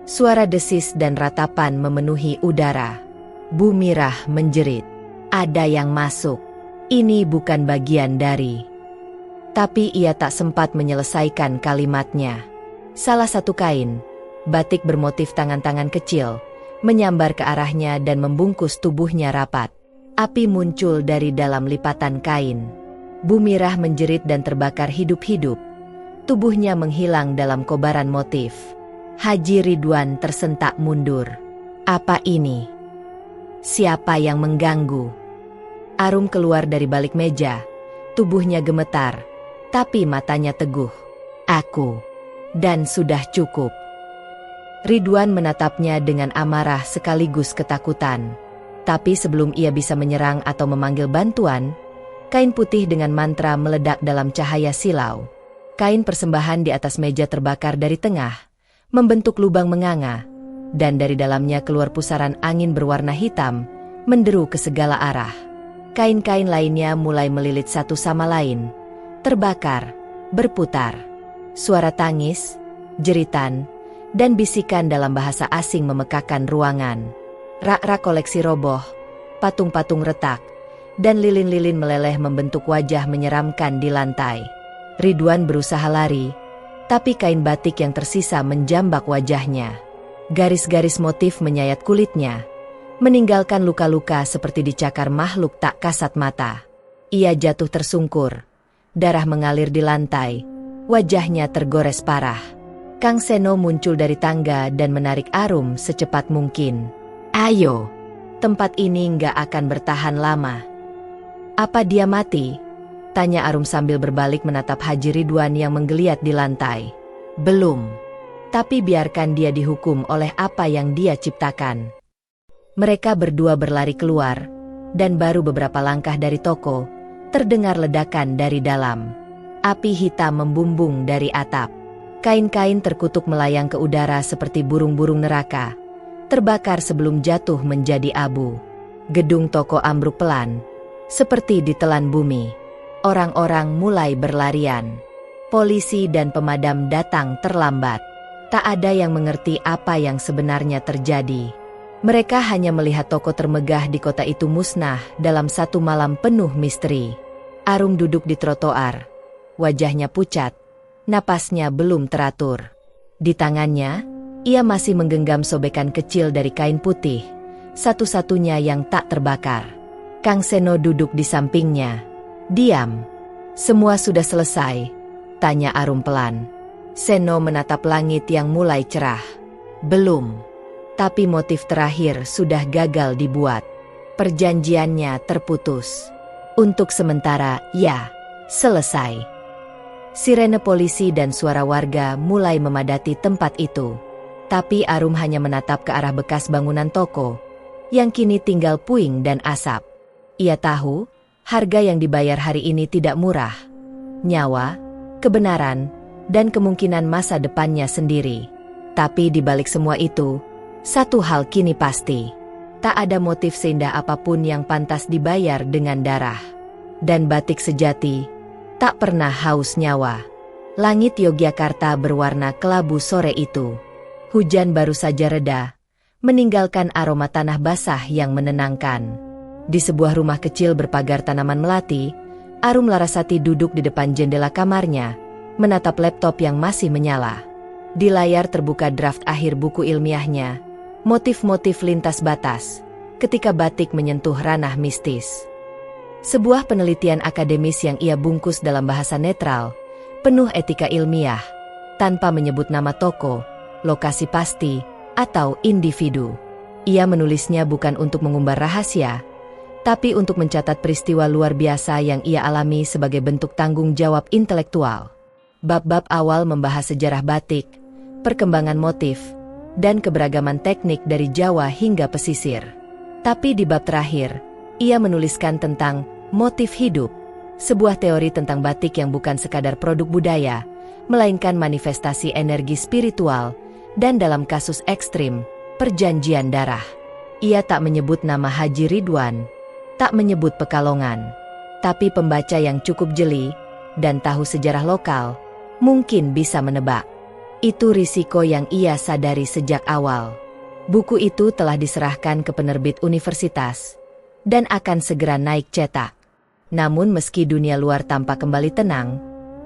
S2: Suara desis dan ratapan memenuhi udara. Bu Mirah menjerit. Ada yang masuk. Ini bukan bagian dari. Tapi ia tak sempat menyelesaikan kalimatnya. Salah satu kain, batik bermotif tangan-tangan kecil, menyambar ke arahnya dan membungkus tubuhnya rapat. Api muncul dari dalam lipatan kain. Bu Mirah menjerit dan terbakar hidup-hidup. Tubuhnya menghilang dalam kobaran motif. Haji Ridwan tersentak mundur. Apa ini? Siapa yang mengganggu? Arum keluar dari balik meja. Tubuhnya gemetar, tapi matanya teguh. Aku. Dan sudah cukup. Ridwan menatapnya dengan amarah sekaligus ketakutan. Tapi sebelum ia bisa menyerang atau memanggil bantuan, kain putih dengan mantra meledak dalam cahaya silau. Kain persembahan di atas meja terbakar dari tengah, membentuk lubang menganga, dan dari dalamnya keluar pusaran angin berwarna hitam, menderu ke segala arah. Kain-kain lainnya mulai melilit satu sama lain, terbakar, berputar. Suara tangis, jeritan, dan bisikan dalam bahasa asing memekakan ruangan. Rak-rak koleksi roboh, patung-patung retak, dan lilin-lilin meleleh membentuk wajah menyeramkan di lantai. Ridwan berusaha lari, tapi kain batik yang tersisa menjambak wajahnya. Garis-garis motif menyayat kulitnya, meninggalkan luka-luka seperti dicakar makhluk tak kasat mata. Ia jatuh tersungkur, darah mengalir di lantai, wajahnya tergores parah. Kang Seno muncul dari tangga dan menarik Arum secepat mungkin. Ayo, tempat ini nggak akan bertahan lama. Apa dia mati? Tanya Arum sambil berbalik menatap Haji Ridwan yang menggeliat di lantai. Belum. Tapi biarkan dia dihukum oleh apa yang dia ciptakan. Mereka berdua berlari keluar, dan baru beberapa langkah dari toko, terdengar ledakan dari dalam. Api hitam membumbung dari atap. Kain-kain terkutuk melayang ke udara seperti burung-burung neraka, terbakar sebelum jatuh menjadi abu. Gedung toko ambruk pelan, seperti ditelan bumi. Orang-orang mulai berlarian. Polisi dan pemadam datang terlambat. Tak ada yang mengerti apa yang sebenarnya terjadi. Mereka hanya melihat toko termegah di kota itu musnah dalam satu malam penuh misteri. Arum duduk di trotoar. Wajahnya pucat, napasnya belum teratur. Di tangannya, ia masih menggenggam sobekan kecil dari kain putih, satu-satunya yang tak terbakar. Kang Seno duduk di sampingnya. Diam. Semua sudah selesai? Tanya Arum pelan. Seno menatap langit yang mulai cerah. Belum. Tapi motif terakhir sudah gagal dibuat. Perjanjiannya terputus. Untuk sementara, ya, selesai. Sirene polisi dan suara warga mulai memadati tempat itu. Tapi Arum hanya menatap ke arah bekas bangunan toko, yang kini tinggal puing dan asap. Ia tahu, harga yang dibayar hari ini tidak murah. Nyawa, kebenaran, dan kemungkinan masa depannya sendiri. Tapi di balik semua itu, satu hal kini pasti. Tak ada motif seindah apapun yang pantas dibayar dengan darah. Dan batik sejati, tak pernah haus nyawa. Langit Yogyakarta berwarna kelabu sore itu. Hujan baru saja reda, meninggalkan aroma tanah basah yang menenangkan. Di sebuah rumah kecil berpagar tanaman melati, Arum Larasati duduk di depan jendela kamarnya, menatap laptop yang masih menyala. Di layar terbuka draft akhir buku ilmiahnya, motif-motif lintas batas, ketika batik menyentuh ranah mistis. Sebuah penelitian akademis yang ia bungkus dalam bahasa netral, penuh etika ilmiah, tanpa menyebut nama toko, lokasi pasti, atau individu. Ia menulisnya bukan untuk mengumbar rahasia, tapi untuk mencatat peristiwa luar biasa yang ia alami sebagai bentuk tanggung jawab intelektual. Bab-bab awal membahas sejarah batik, perkembangan motif, dan keberagaman teknik dari Jawa hingga pesisir. Tapi di bab terakhir, ia menuliskan tentang motif hidup, sebuah teori tentang batik yang bukan sekadar produk budaya, melainkan manifestasi energi spiritual, dan dalam kasus ekstrim, perjanjian darah. Ia tak menyebut nama Haji Ridwan, tak menyebut Pekalongan, tapi pembaca yang cukup jeli dan tahu sejarah lokal mungkin bisa menebak. Itu risiko yang ia sadari sejak awal. Buku itu telah diserahkan ke penerbit universitas dan akan segera naik cetak. Namun meski dunia luar tampak kembali tenang,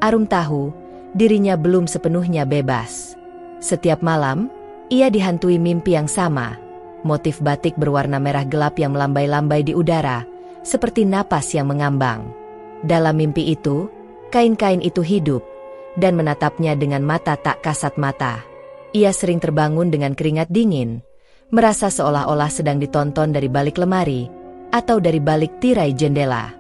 S2: Arum tahu dirinya belum sepenuhnya bebas. Setiap malam, ia dihantui mimpi yang sama. Motif batik berwarna merah gelap yang melambai-lambai di udara, seperti napas yang mengambang. Dalam mimpi itu, kain-kain itu hidup, dan menatapnya dengan mata tak kasat mata. Ia sering terbangun dengan keringat dingin, merasa seolah-olah sedang ditonton dari balik lemari, atau dari balik tirai jendela.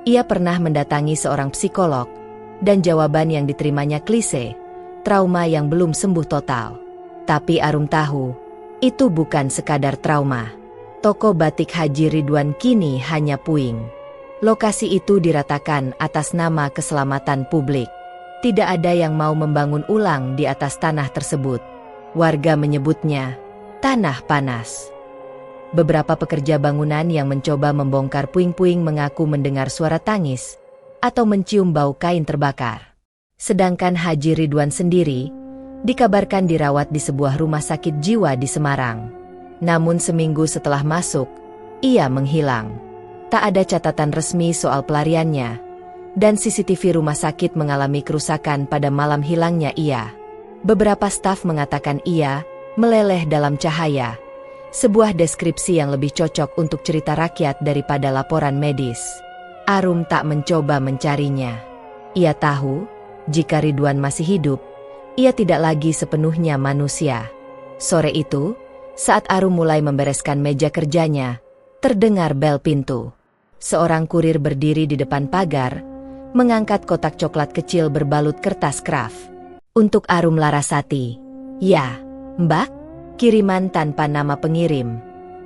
S2: Ia pernah mendatangi seorang psikolog, dan jawaban yang diterimanya klise, trauma yang belum sembuh total. Tapi Arum tahu, itu bukan sekadar trauma. Toko batik Haji Ridwan kini hanya puing. Lokasi itu diratakan atas nama keselamatan publik. Tidak ada yang mau membangun ulang di atas tanah tersebut. Warga menyebutnya tanah panas. Beberapa pekerja bangunan yang mencoba membongkar puing-puing mengaku mendengar suara tangis atau mencium bau kain terbakar. Sedangkan Haji Ridwan sendiri dikabarkan dirawat di sebuah rumah sakit jiwa di Semarang. Namun seminggu setelah masuk, ia menghilang. Tak ada catatan resmi soal pelariannya, dan CCTV rumah sakit mengalami kerusakan pada malam hilangnya ia. Beberapa staf mengatakan ia meleleh dalam cahaya, sebuah deskripsi yang lebih cocok untuk cerita rakyat daripada laporan medis. Arum tak mencoba mencarinya. Ia tahu, jika Ridwan masih hidup, ia tidak lagi sepenuhnya manusia. Sore itu, saat Arum mulai membereskan meja kerjanya, terdengar bel pintu. Seorang kurir berdiri di depan pagar, mengangkat kotak coklat kecil berbalut kertas kraft. Untuk Arum Larasati. Ya, Mbak, kiriman tanpa nama pengirim,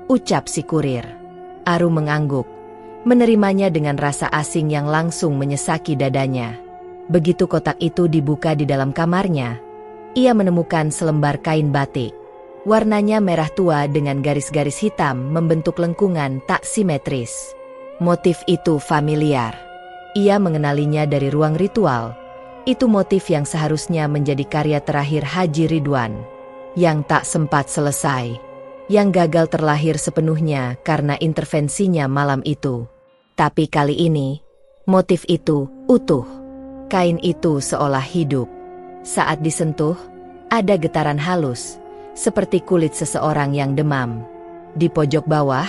S2: ucap si kurir. Arum mengangguk, menerimanya dengan rasa asing yang langsung menyesaki dadanya. Begitu kotak itu dibuka di dalam kamarnya, ia menemukan selembar kain batik. Warnanya merah tua dengan garis-garis hitam membentuk lengkungan tak simetris. Motif itu familiar. Ia mengenalinya dari ruang ritual. Itu motif yang seharusnya menjadi karya terakhir Haji Ridwan, yang tak sempat selesai, yang gagal terlahir sepenuhnya karena intervensinya malam itu. Tapi kali ini, motif itu utuh. Kain itu seolah hidup. Saat disentuh, ada getaran halus, seperti kulit seseorang yang demam. Di pojok bawah,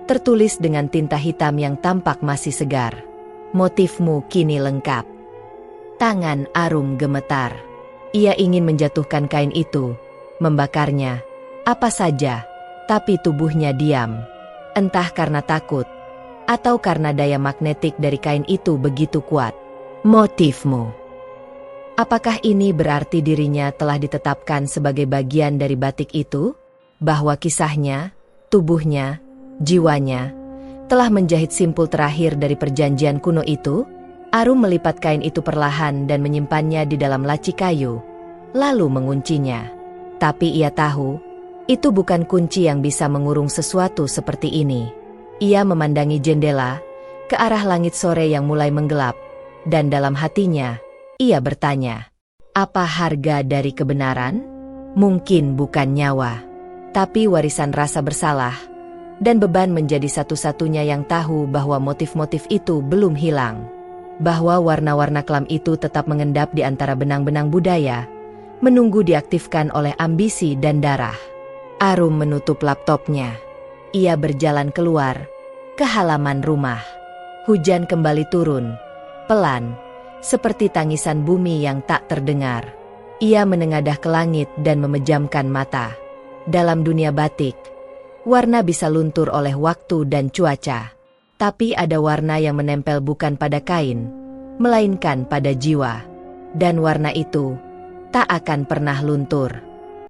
S2: tertulis dengan tinta hitam yang tampak masih segar. Motifmu kini lengkap. Tangan Arum gemetar. Ia ingin menjatuhkan kain itu, membakarnya, apa saja, tapi tubuhnya diam. Entah karena takut, atau karena daya magnetik dari kain itu begitu kuat. Motifmu. Apakah ini berarti dirinya telah ditetapkan sebagai bagian dari batik itu? Bahwa kisahnya, tubuhnya, jiwanya, telah menjahit simpul terakhir dari perjanjian kuno itu? Arum melipat kain itu perlahan dan menyimpannya di dalam laci kayu, lalu menguncinya. Tapi ia tahu, itu bukan kunci yang bisa mengurung sesuatu seperti ini. Ia memandangi jendela, ke arah langit sore yang mulai menggelap, dan dalam hatinya, ia bertanya, apa harga dari kebenaran? Mungkin bukan nyawa, tapi warisan rasa bersalah, dan beban menjadi satu-satunya yang tahu bahwa motif-motif itu belum hilang. Bahwa warna-warna kelam itu tetap mengendap di antara benang-benang budaya, menunggu diaktifkan oleh ambisi dan darah. Arum menutup laptopnya. Ia berjalan keluar, ke halaman rumah. Hujan kembali turun, pelan, seperti tangisan bumi yang tak terdengar. Ia menengadah ke langit dan memejamkan mata. Dalam dunia batik, warna bisa luntur oleh waktu dan cuaca. Tapi ada warna yang menempel bukan pada kain, melainkan pada jiwa. Dan warna itu tak akan pernah luntur.